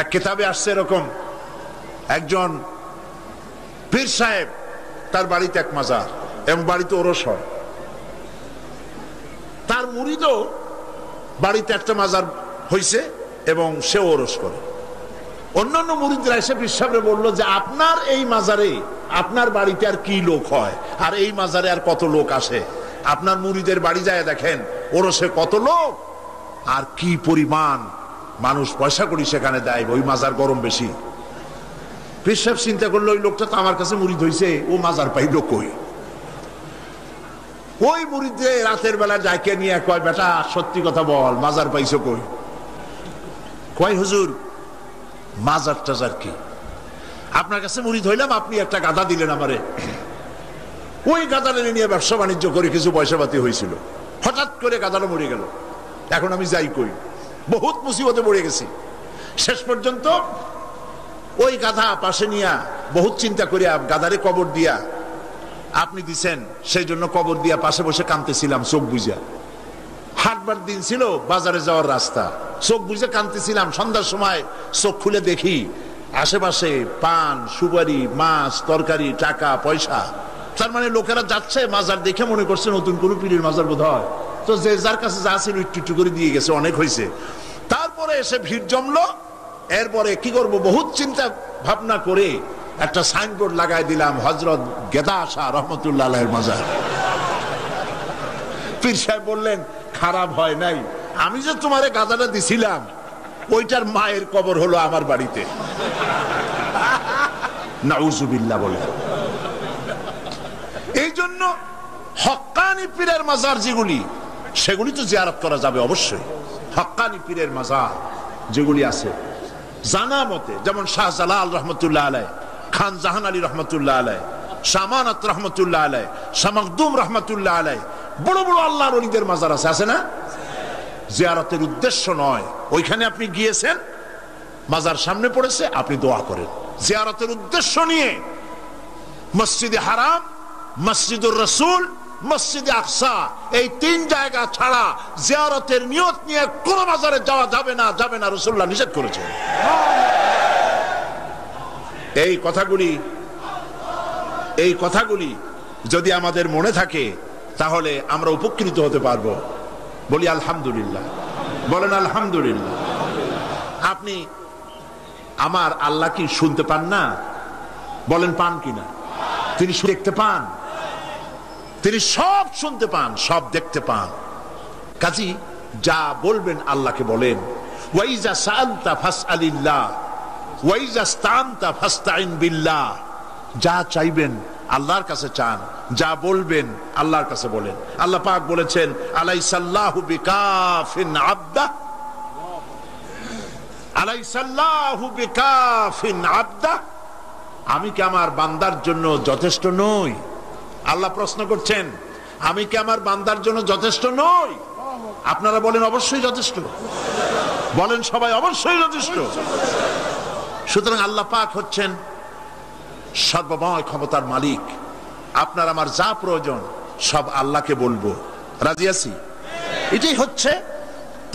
এক কিতাবে আসছে এরকম, একজন পীর সাহেব, তার বাড়িতে এক মাজার এবং বাড়িতে ওরস হয়। তার মুরিদও বাড়িতে একটা মাজার হইছে এবং সে ওরস করে। অন্যান্য মুরিদরা এসে পীর সাহেবরে বললো যে আপনার এই মাজারে আপনার বাড়িতে আর কি লোক হয়, আর এই মাজারে আর কত লোক আসে? আপনার মুরিদের বাড়ি যায় দেখেন ওরসে কত লোক, আর কি পরিমাণ মানুষ পয়সা করি সেখানে দেয়, ওই মাজার গরম বেশি। পীর সাহেব চিন্তা করলো ওই লোকটা তো আমার কাছে মুরিদ হইছে, ও মাজার পাইল কই? ওই মুরিদে রাতের বেলা যাকে নিয়ে কয়, বেটা সত্যি কথা বল, মাজার পাইছো কই? কয় হুজুর মাজার টাজার কি, আপনার কাছে মুরিদ হইলাম, আপনি একটা গাধা দিলেন আমারে, ওই গাধাটা নিয়ে ব্যবসা বাণিজ্য করে কিছু পয়সা পাতি হয়েছিল, হঠাৎ করে গাধাটা মরে গেল, এখন আমি যাই কই? বহুত মুসিবতে পড়ে গেছি। শেষ পর্যন্ত ওই গাধা পাশে নিয়া বহুত চিন্তা করিয়া গাধারে কবর দিয়া আপনি দিছেন, সেই জন্য কবর দিয়া পাশে বসে কাঁদতেছিলাম চোখ বুঝা। হাটবার দিন ছিল, বাজারে যাওয়ার রাস্তা, চোখ বুঝে কাঁদতেছিলাম। সন্ধ্যার সময় চোখ খুলে দেখি আশেপাশে পান, সুপারি, মাছ, তরকারি, টাকা পয়সা। তার মানে লোকেরা যাচ্ছে, মাজার দেখে মনে করছে নতুন কোন পীরের মাজার বোধ হয়, তো যে যার কাছে যা ছিল একটু একটু করে দিয়ে গেছে, অনেক হয়েছে। তারপরে এসে ভিড় জমলো। এরপরে কি করব, বহুত চিন্তা ভাবনা করে একটা সাইনবোর্ড লাগাই দিলাম, হযরত গেদা শাহ রহমতুল্লাহ আলাইহির মাজার। পীর সাহেব বললেন খারাপ হয় নাই, আমি যে তোমারে গাধাটা দিছিলাম ওইটার মায়ের কবর হলো আমার বাড়িতে। নাউজুবিল্লাহ বলে। এই জন্য হক্কানি পীরের মাজার যেগুলি, সেগুলি তো জিয়ারত করা যাবে অবশ্যই। হক্কানি পীরের মাজার যেগুলি আছে জানা মতে, যেমন শাহজালাল রহমতুল্লাহ আলাইহ, খান জাহান আলী রহমতুল্লাহ আলাইহ, শামানাত রহমতুল্লাহ আলাইহ, শামখদুম রহমতুল্লাহ আলাইহ, বড় বড় আল্লাহর ওলিদের মাজার আছে, আছে না? জিয়ারতের উদ্দেশ্য নয়, ওইখানে আপনি গিয়েছেন, মাজার সামনে পড়েছে, আপনি দোয়া করেন। জিয়ারতের উদ্দেশ্য নিয়ে মসজিদে হারাম, মসজিদুর রাসূল, মসজিদে আকসা, এই তিন জায়গা ছাড়া জিয়ারতের নিয়ত নিয়ে কোন মাজারে যাওয়া যাবে না, যাবে না, রাসূলুল্লাহ নিষেধ করেছেন। এই কথাগুলি যদি আমাদের মনে থাকে তাহলে আমরা উপকৃত হতে পারবো। বলি আলহামদুলিল্লাহ, বলেন আলহামদুলিল্লাহ। আপনি আমার আল্লাহ কি শুনতে পান না? বলেন পান কিনা? তিনি দেখতে পান, তিনি সব শুনতে পান, সব দেখতে পান। কাজী যা বলবেন আল্লাহকে বলেন। ওয়াইজা সাআলতা ফাসআলিল্লাহ ওয়াইজা ইসতাআনতা ফাসতাইন বিল্লাহ। যা চাইবেন আল্লাহর কাছে চান, যা বলবেন আল্লাহর কাছে বলেন। আল্লাহ পাক বলেছেন আলাইসাল্লাহু বিকাফিন আবদা, আলাইসাল্লাহু বিকাফিন আবদা। আমি কি আমার বান্দার জন্য যথেষ্ট নই? আল্লাহ প্রশ্ন করছেন, আমি কি আমার বান্দার জন্য যথেষ্ট নই? আপনারা বলেন অবশ্যই যথেষ্ট, বলেন সবাই অবশ্যই যথেষ্ট। সুতরাং আল্লাহ পাক হচ্ছেন সর্বময় ক্ষমতার মালিক। আপনার আমার যা প্রয়োজন সব আল্লাহকে বলবো, রাজি আছি? এটাই হচ্ছে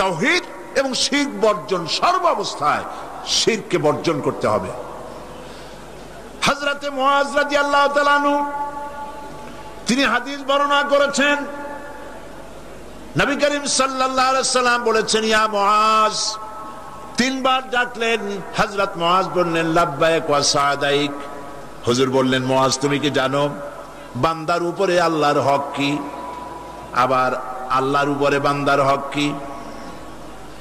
তাওহীদ এবং শিরক বর্জন। সর্বাবস্থায় শিরককে বর্জন করতে হবে। হযরতে মুআজ রাদিয়াল্লাহু তাআলা আনহু তিনি হাদিস বর্ণনা করেছেন, নবী করিম সাল্লাল্লাহু আলাইহি সাল্লাম বলেছেন ইয়া মুআজ, তিনবার ডাকলেন। হযরত মুআজ বললেন লাব্বাইক ওয়া সাদাইক। হুজুর বললেন মুআজ তুমি কি জানো বান্দার উপরে আল্লাহর হক কি, আবার আল্লাহর উপরে বান্দার হক কি?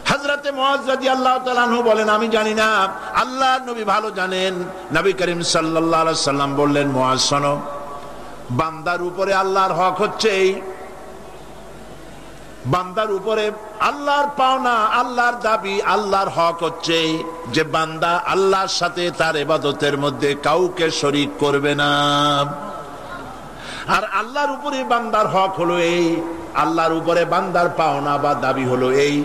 হযরতে মুআজ রাদিয়াল্লাহু তাআলা আনহু বলেন আমি জানি না, আল্লাহর নবী ভালো জানেন। নবী করিম সাল্লাল্লাহু আলাইহি সাল্লাম বললেন মুআজ শোনো, বান্দার উপরে আল্লাহর হক হচ্ছে এই, বান্দার উপরে আল্লাহর পাওনা, আল্লাহর দাবি, আল্লাহর হক হচ্ছে যে বান্দা আল্লাহর সাথে তার ইবাদতের মধ্যে কাউকে শরীক করবে না। আর আল্লাহর উপরে বান্দার হক হলো এই, আল্লাহর উপরে বান্দার পাওনা বা দাবি হলো এই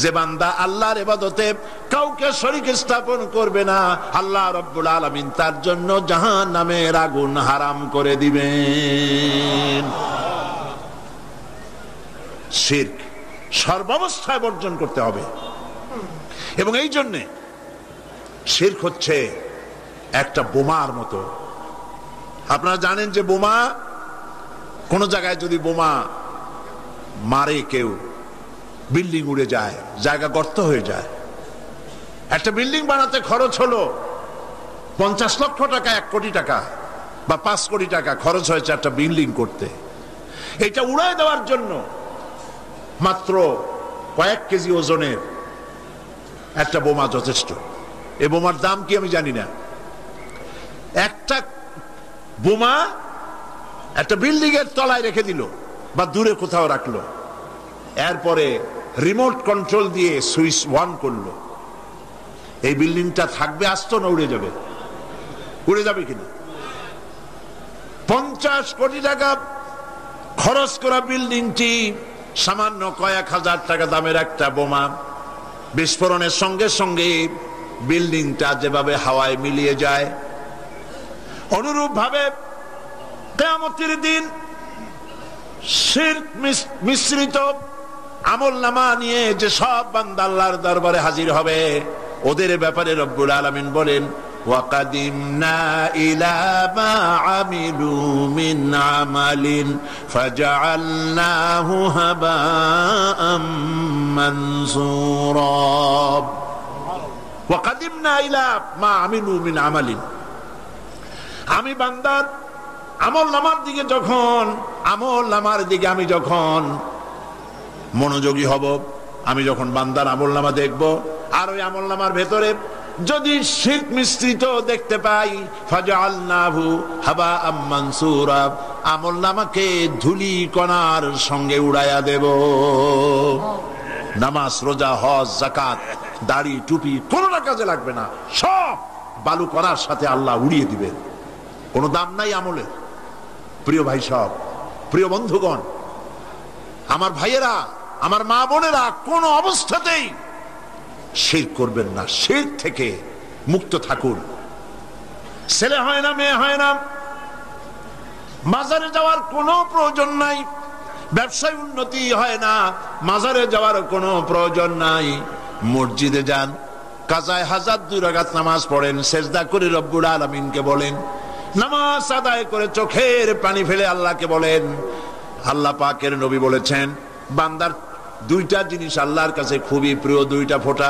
যে বান্দা আল্লাহর ইবাদতে কাউকে শরীক স্থাপন করবে না। আল্লাহ রাব্বুল আলামিন তার জন্য জাহান্নামের আগুন হারাম করে দিবেন। শিরক সর্বাবস্থায় বর্জন করতে হবে। এবং এই জন্যে শিরক হচ্ছে একটা বোমার মতো। আপনারা জানেন যে বোমা, কোন জায়গায় যদি বোমা মারে কেউ, বিল্ডিং উড়ে যায়, জায়গা গর্ত হয়ে যায়। একটা বিল্ডিং বানাতে খরচ হলো 50 লক্ষ টাকা, 1 কোটি টাকা বা 5 কোটি টাকা খরচ হয়েছে একটা বিল্ডিং করতে। এটা উড়ায় দেওয়ার জন্য মাত্র কয়েক কেজি ওজনের একটা বোমা যথেষ্ট। এই বোমার দাম কি আমি জানি না। একটা বোমা একটা বিল্ডিং এর তলায় রেখে দিল বা দূরে কোথাও রাখলো, এরপরে রিমোট কন্ট্রোল দিয়ে সুইচ অন করলো, এই বিল্ডিংটা থাকবে আস্ত না উড়ে যাবে? উড়ে যাবে কিনা? 50 কোটি টাকা খরচ করা বিল্ডিংটি সামান্য কয়েক হাজার টাকা দামের একটা বোমা বিস্ফোরণের সঙ্গে সঙ্গে বিল্ডিংটা যেভাবে হাওয়ায় মিলিয়ে যায়, অনুরূপ ভাবে কিয়ামতের দিন শিরক মিশ্রিত আমলনামা নিয়ে যে সব বান্দা আল্লাহর দরবারে হাজির হবে, ওদের ব্যাপারে রব্বুল আলামিন বলেন, وَقَدِمْنَا إِلَى مَا عَمِلُوا مِنْ عَمَلٍ فَجَعَلْنَاهُ هَبَاءً مَنْثُورًا وَقَدِمْنَا إِلَى مَا عَمِلُوا مِنْ عَمَلٍ। আমি বান্দার আমলনামার দিকে আমি যখন মনোযোগী হব, আমি যখন বান্দার আমলনামা দেখব, আর ওই আমলনামার ভেতরে যদি শিরক মিশ্রিত দেখতে পাই, ফাজআলনাহু হাবাআম মানসুরা, আমলনামাকে ধুলি কণার সঙ্গে উড়াইয়া দেব। নামাজ, রোজা, হজ, যাকাত, দাড়ি, টুপি কোনটা কাজে লাগবে না, সব বালু কণার সাথে আল্লাহ উড়িয়ে দিবেন। কোনো দাম নাই আমলের। প্রিয় ভাই সব, প্রিয় বন্ধুগণ, আমার ভাইয়েরা, আমার মা বোনেরা, কোন অবস্থাতেই শিরক করবেন না, শিরক থেকে মুক্ত থাকুন। ছেলে হয় না, মেয়ে হয় না, মাজারে যাওয়ার কোনো প্রয়োজন নাই, ব্যবসায় উন্নতি হয় না, মাজারে যাওয়ার কোনো প্রয়োজন নাই। মসজিদে যান, কাজায় হাজার 2 রাকাত নামাজ পড়েন, সেজদা করে রব্বুল আলামিনকে বলেন, নামাজ আদায় করে চোখের পানি ফেলে আল্লাহকে বলেন। আল্লাহ পাকের নবী বলেছেন, বান্দার 2টা জিনিস আল্লাহর কাছে খুবই প্রিয়, 2টা ফোঁটা।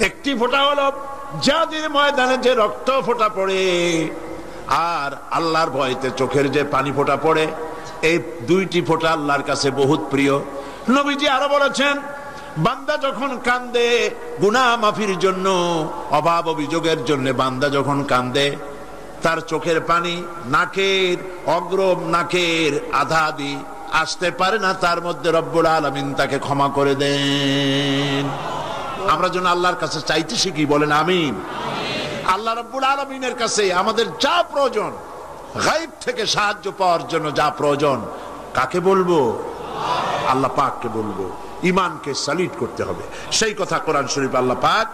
একটি ফোঁটা হলো জিহাদের ময়দানে যে রক্ত ফোঁটা পড়ে, আর আল্লাহর ভয়তে চোখের যে পানি ফোঁটা পড়ে, এই 2টি ফোঁটা আল্লাহর কাছে বহুত প্রিয়। নবীজি আরো বলেছেন, বান্দা যখন কান্দে গুনাহ মাফির জন্য, অভাব অভিযোগের জন্য বান্দা যখন কান্দে, তার চোখের পানি নাকের অগ্রম, নাকের আধা দি আসতে পারে না, তার মধ্যে রব্বুল আলামিন তাকে ক্ষমা করে দেন। আমরা যেন আল্লাহর কাছে চাইতে শিখি, বলেন আমিন। আল্লাহ রব্বুল আলামিনের কাছে আমাদের যা প্রয়োজন, গায়ব থেকে সাহায্য পাওয়ার জন্য যা প্রয়োজন, কাকে বলবো? আল্লাহ পাককে বলবো। ঈমানকে সালিট করতে হবে। সেই কথা কোরআন শরীফ আল্লাহ পাক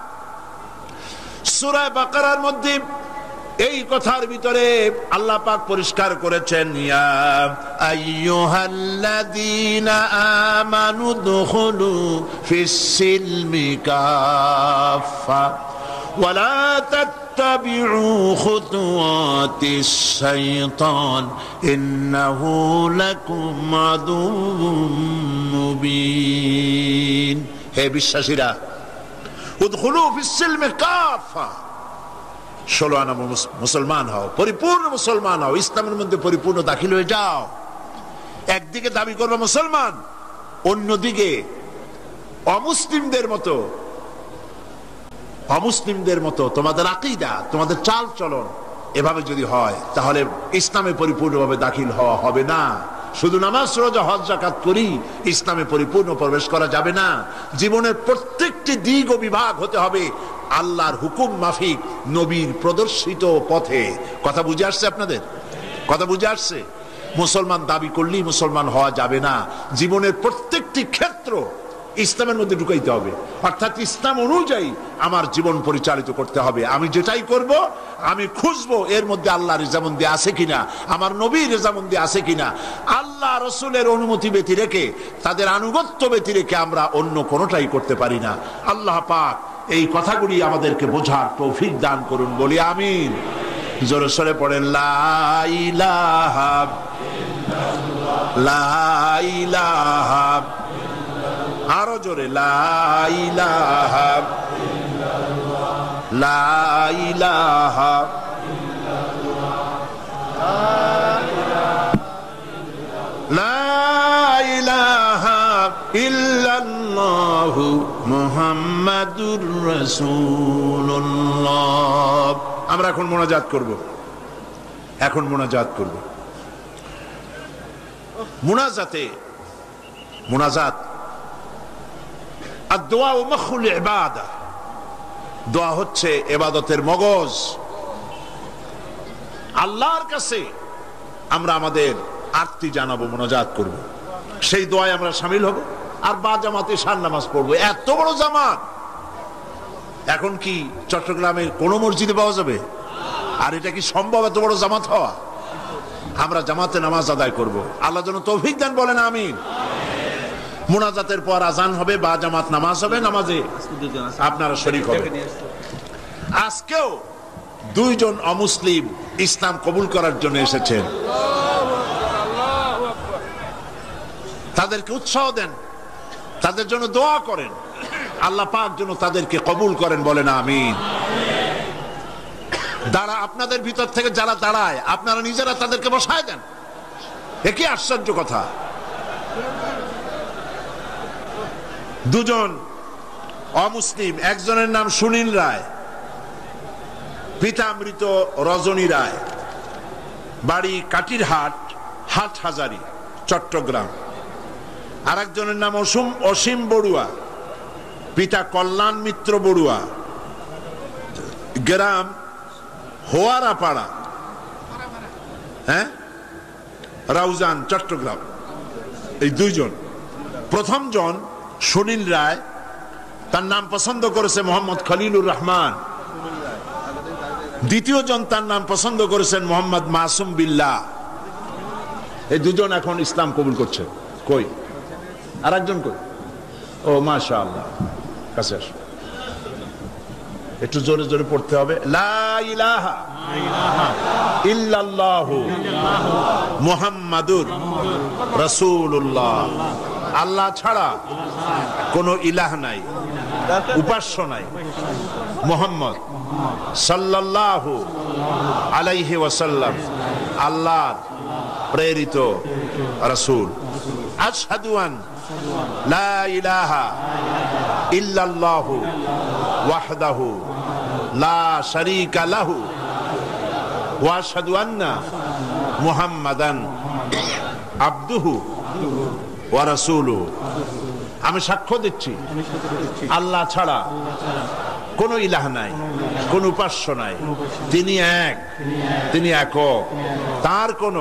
সূরা বাকারার মধ্যে এই কথার ভিতরে আল্লাহ পাক পরিষ্কার করেছেন, ইয়া আইয়ুহাল্লাযীনা আমানু দুখুলু ফিস-সিলমি কাফা ওয়া লা তাত্তাবিউ খুতুওয়াতিশ শাইতান ইন্নাহু লাকুম আদুউম মুবিন। হে বিশ্বাসীরা, উদখুলু ফিস-সিলমি কাফা, 16 আনা মুসলমান হও, পরিপূর্ণ মুসলমান হও, ইসলামের মধ্যে পরিপূর্ণ দাখিল হয়ে যাও। একদিকে দাবি করবে মুসলমান, অন্যদিকে অমুসলিমদের মতো তোমাদের আকীদা, তোমাদের চাল চলন এভাবে যদি হয়, তাহলে ইসলামে পরিপূর্ণভাবে দাখিল হওয়া হবে না। শুধু নামাজ, রোজা, হজ, যাকাত করি ইসলামে পরিপূর্ণ প্রবেশ করা যাবে না। জীবনের প্রত্যেকটি দিক ও বিভাগ হতে হবে আল্লাহর হুকুম মাফিক, নবীর প্রদর্শিত পথে। কথা বুঝে আসছে আপনাদের? কথা বুঝে আসছে? মুসলমান দাবি করলেই মুসলমান হওয়া যাবে না। জীবনের প্রত্যেকটি ক্ষেত্র ইসলামের মধ্যে ঢুকাইতে হবে, অর্থাৎ ইসলাম অনুযায়ী আমার জীবন পরিচালিত করতে হবে। আমি যেটাই করব আমি খুঁজবো এর মধ্যে আল্লাহ রেজামন্দি আছে কিনা, আমার নবীর রেজামন্দি আছে কিনা। আল্লাহ রসুলের অনুমতি ব্যতি রেখে, তাদের আনুগত্য ব্যতি রেখে আমরা অন্য কোনোটাই করতে পারি না। আল্লাহ পাক এই কথাগুলি আমাদেরকে বোঝার তৌফিক দান করুন, বলি আমিন। জোরে সরে পড়েন লা ইলাহা লা ইলাহা, আরো জোরে লা ইলাহা লা ইলাহা লা ইলাহা ইল্লাল্লাহু মুহাম্মাদুর রাসূলুল্লাহ। আমরা এখন মোনাজাত করব, এখন মোনাজাত করব। মোনাজাত আর দোয়া ও মখুল ইবাদা, দোয়া হচ্ছে ইবাদতের মগজ। আল্লাহর কাছে আমরা আমাদের আরতি জানাবো, মোনাজাত করব, সেই দোয়ায় আমরা শামিল হব আর বা জামাতে শান নামাজ পড়বো। এত বড় জামাত এখন কি চট্টগ্রামের কোন মসজিদে পাওয়া যাবে? আর এটা কি সম্ভব এত বড় জামাত হওয়া? আমরা জামাতে নামাজ আদায় করব, আল্লাহ যেন তৌফিক দেন, বলেন আমিন। মোনাজাতের পর আজান হবে বা জামাত নামাজ হবে, নামাজে আপনারা শরীক হবেন। আজকেও দুইজন অমুসলিম ইসলাম কবুল করার জন্য এসেছেন, তাদেরকে উৎসাহ দেন, তাদের জন্য দোয়া করেন, আল্লাহ পাক যেন তাদেরকে কবুল করেন, বলেন আমিন। আপনাদের ভিতর থেকে যারা দাঁড়ায় আপনারা নিজেরা তাদেরকে বসায় দেন, এ কি আশ্চর্য কথা। দুজন অমুসলিম, একজনের নাম সুনীল রায়, পিতা মৃত রজনী রায়, বাড়ি কাটিরহাট, হাটহাজারী, চট্টগ্রাম। আর একজনের নাম অসীম বড়ুয়া, পিতা কল্যাণ মিত্র বড়ুয়া, গ্রাম হোয়ারাপাড়া, রাউজান, চট্টগ্রাম। এই দুইজন, প্রথম জন সুনীল রায়, তার নাম পছন্দ করেছে মোহাম্মদ খলিলুর রহমান। দ্বিতীয় জন তার নাম পছন্দ করেছেন মোহাম্মদ মাসুম বিল্লাহ। এই দুজন এখন ইসলাম কবুল করছে। কই আর একজন কই? ও মাশাআল্লাহ, কাছে আসো, একটু জোরে জোরে পড়তে হবে। লা ইলাহা ইল্লাল্লাহু মুহাম্মাদুর রাসূলুল্লাহ। আল্লাহ ছাড়া কোনো ইলাহ নাই, উপাস্য নাই। মুহাম্মদ সাল্লাল্লাহু আলাইহি ওয়াসাল্লাম আল্লাহর প্রেরিত রাসূল। আশহাদু আন লা ইলাহা ইল্লাল্লাহু ওয়াহদাহু লা শারীকা লাহু ওয়া আশহাদু আন্না মুহাম্মাদান আবদুহু ওয়া রাসূলুহু। আমি সাক্ষ্য দিচ্ছি আল্লাহ ছাড়া কোন ইলাহ নাই, কোন উপাস্য নাই, তিনি এক, তিনি একক, তার কোন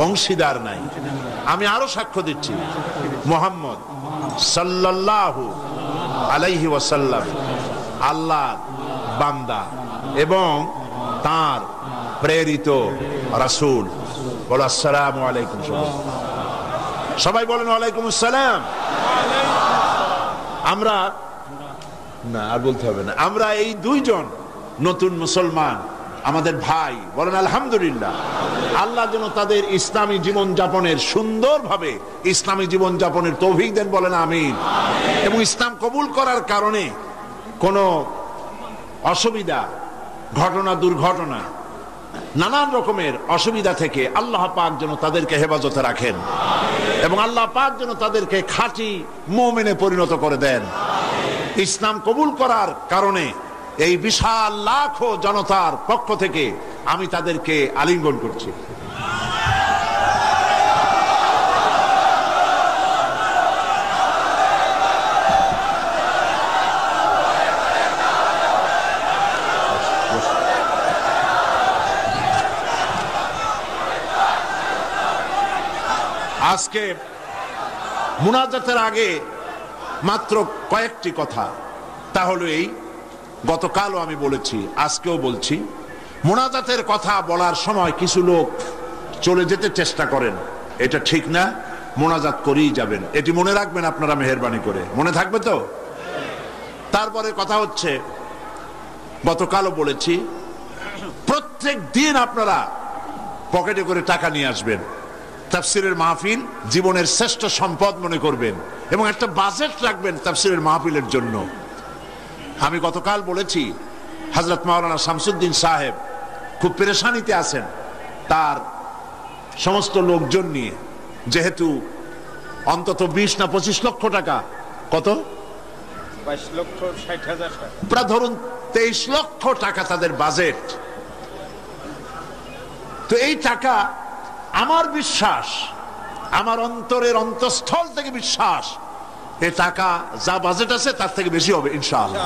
অংশীদার নাই। আমি আরো সাক্ষ্য দিচ্ছি মুহাম্মদ সাল্লাল্লাহু আলাইহি ওয়াসাল্লাম আল্লাহর বান্দা এবং তার প্রেরিত রাসূল। বলো আসসালামু আলাইকুম। সবাই বলেন ওয়ালাইকুম আসসালাম। আমরা না আর বলতে হবে না, আমরা এই দুইজন নতুন মুসলমান আমাদের ভাই, বলেন আলহামদুলিল্লাহ। আল্লাহ যেন তাদের ইসলামী জীবন যাপনের, সুন্দরভাবে ইসলামী জীবন যাপনের তৌফিক দেন, বলেন আমিন। এবং ইসলাম কবুল করার কারণে কোনো অসুবিধা, ঘটনা, দুর্ঘটনা, নানান রকমের অসুবিধা থেকে আল্লাহ পাক যেন তাদেরকে হেফাজতে রাখেন এবং আল্লাহ পাক যেন তাদেরকে খাঁটি মুমিনে পরিণত করে দেন। ইসলাম কবুল করার কারণে এই বিশাল লাখো জনতার পক্ষ থেকে আমি তাদেরকে আলিঙ্গন করছি। আজকে মুনাজাতের আগে মাত্র কয়েকটি কথা, তা হলো এই, গতকালও আমি বলেছি, আজকেও বলছি, মুনাজাতের কথা বলার সময় কিছু লোক চলে যেতে চেষ্টা করেন, এটা ঠিক না। মুনাজাত করেই যাবেন, এটি মনে রাখবেন আপনারা, মেহেরবানি করে। মনে থাকবে তো? তারপরে কথা হচ্ছে, গতকালও বলেছি, প্রত্যেক দিন আপনারা পকেটে করে টাকা নিয়ে আসবেন। তাফসিরের মাহফিল জীবনের শ্রেষ্ঠ সম্পদ মনে করবেন এবং একটা বাজেট রাখবেন তাফসিরের মাহফিলের জন্য। আমি গতকাল বলেছি, হযরত মাওলানা শামসুদ্দিন সাহেব খুব পেরেশানিতে আছেন তার সমস্ত লোকজন নিয়ে, যেহেতু অন্তত 20 না 25 লক্ষ টাকা, কত 22,60,000 টাকা, প্রায় ধরুন 23 লক্ষ টাকা তাদের বাজেট। তো এই টাকা, আমার বিশ্বাস, আমার অন্তরের অন্তঃস্থল থেকে বিশ্বাস, এই টাকা যা বাজেট আছে তার থেকে বেশি হবে ইনশাআল্লাহ।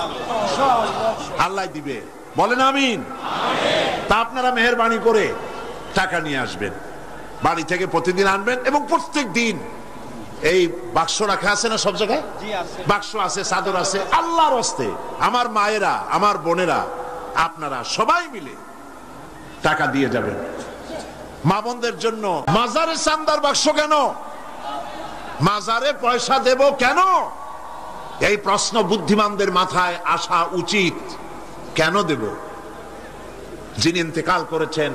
আল্লাহ দিবে, বলেন আমিন। তা আপনারা মেহেরবানি করে টাকা নিয়ে আসবেন, বাড়ি থেকে প্রতিদিন আনবেন এবং প্রত্যেক দিন এই বাক্স রাখা আছে না সব জায়গায়, বাক্স আছে, চাদর আছে, আল্লাহর হস্তে আমার মায়েরা, আমার বোনেরা, আপনারা সবাই মিলে টাকা দিয়ে যাবেন মা বোনদের জন্য। মাজারে চান্দার বাক্স কেন, মাজারে পয়সা দেব কেন, এই প্রশ্ন বুদ্ধিমানদের মাথায় আসা উচিত। কেন দেব? যিনি ইন্তেকাল করেছেন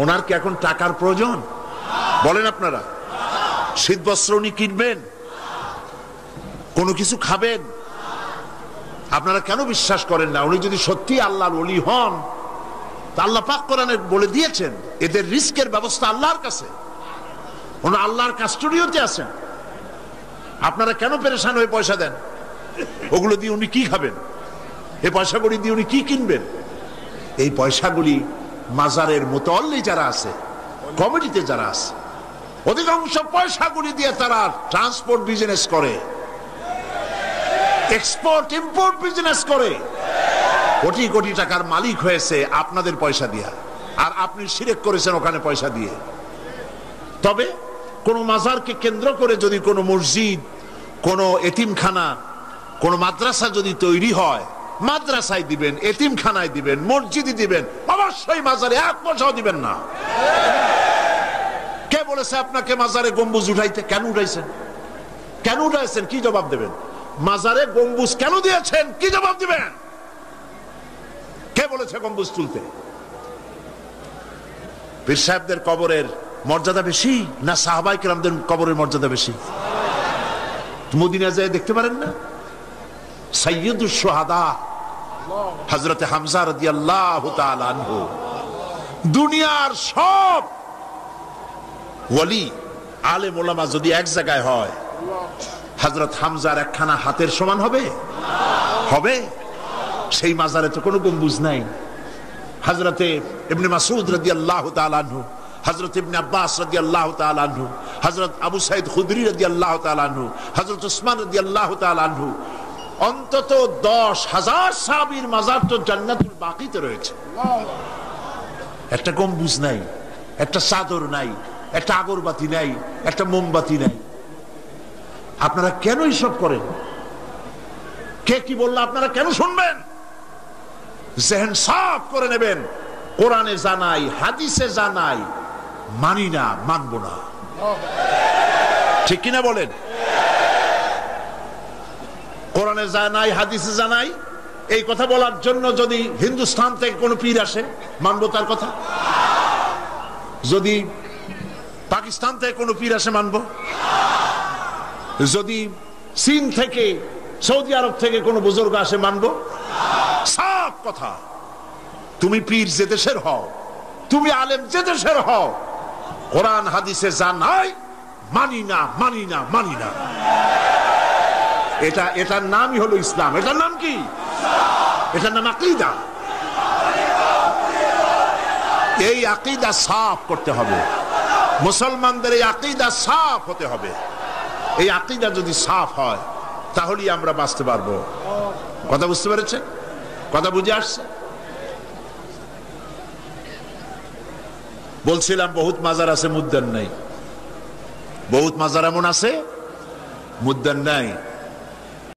ওনার কি এখন টাকার প্রয়োজন? বলেন আপনারা। শীত বস্ত্র উনি কিনবেন, কোনো কিছু খাবেন? আপনারা কেন বিশ্বাস করেন না? উনি যদি সত্যি আল্লাহর ওলি হন, আল্লাহ পাক কোরআনে বলে দিয়েছেন এদের রিস্কের ব্যবস্থা আল্লাহর কাছে, ওনা আল্লাহর কাস্টোডিওতে আছেন। আপনারা কেন পেরেশান হয়ে পয়সা দেন? ওগুলো দিয়ে উনি কি খাবেন? এই পয়সাগুলি দিয়ে উনি কি কিনবেন? এই পয়সাগুলি মাজারের মুতাল্লি যারা আছে, কমিটিতে যারা আছে, অধিকাংশ পয়সাগুলি দিয়ে তারা ট্রান্সপোর্ট বিজনেস করে, এক্সপোর্ট ইম্পোর্ট বিজনেস করে, কোটি কোটি টাকার মালিক হয়েছে আপনাদের পয়সা দিয়া, আর আপনি শিরক করেছেন ওখানে পয়সা দিয়ে। তবে কোন মাজারকে কেন্দ্র করে যদি কোনো মসজিদ, কোনো এতিমখানা, কোনো মাদ্রাসা যদি তৈরি হয়, মাদ্রাসায় দিবেন, এতিমখানায় দিবেন, মসজিদে দিবেন, অবশ্যই মাজারে এক পয়সাও দিবেন না। কে বলেছে আপনাকে মাজারে গম্বুজ উঠাইতে? কেন উঠাইছেন? কেন উঠাইছেন? কি জবাব দেবেন? মাজারে গম্বুজ কেন দিয়েছেন? কি জবাব দিবেন? কে বলেছে গম্বুজ তুলতে? পীর সাহেবদের কবরের মর্যাদা বেশি না সাহাবায়ে কেরামদের কবরের মর্যাদা বেশি? মদিনা যায় দেখতে পারেন না? সাইয়্যিদুশ শুহাদা হযরত হামজা রাদিয়াল্লাহু তাআলা আনহু, দুনিয়ার সব ওয়ালি আলেম ওলামা যদি এক জায়গায় হয়, হযরত হামজার একখানা হাতের সমান হবে? হবে? সেই মাজারে তো কোনো গম্বুজ নাই। হযরতে ইবনে মাসউদ রাদিয়াল্লাহু তাআলা আনহু, হযরত ইবনে আব্বাস রাদিয়াল্লাহু তাআলা আনহু, হযরত আবু সাঈদ খুদরি রাদিয়াল্লাহু তাআলা আনহু, হযরত উসমান রাদিয়াল্লাহু তাআলা আনহু, অন্তত 10,000 সাহাবীর মাজার তো জান্নাতুল বাকিতে রয়েছে। একটা গম্বুজ নাই, একটা চাদর নাই, একটা আগরবাতি নাই, একটা মোমবাতি নাই। আপনারা কেন এইসব করেন? কে কি বললো আপনারা কেন শুনবেন? জেহেন সাফ করে নেবেন। কোরআনে জানাই, হাদিসে জানাই, মানি না, মানবো না। ঠিক কিনা বলেন? কোরআনে জানাই, হাদিসে জানাই, এই কথা বলার জন্য যদি হিন্দুস্তান থেকে কোনো পীর আসে, মানবো তার কথা? যদি পাকিস্তান থেকে কোনো পীর আসে, মানবো? যদি চীন থেকে, সৌদি আরব থেকে কোনো বুজুর্গ আসে, মানবো? সাফ কথা। তুমি পীর যে দেশের হও, তুমি আলেম যে দেশের হও, কোরআন হাদিসে জানাই, মানি না, মানি না, মানি না। এটার নামই হলো ইসলাম। এটার নাম কি? এটার নাম আকীদা। এই আকীদা সাফ করতে হবে। মুসলমানদের এই আকীদা সাফ হতে হবে। এই আকীদা যদি সাফ হয় তাহলেই আমরা বাঁচতে পারবো। কথা বুঝতে পেরেছেন? কথা বুঝে আসছে? বলছিলাম বহুত মাজার আছে মুদ্দান নাই, বহুত মাজার এমন আছে মুদ্দান নাই।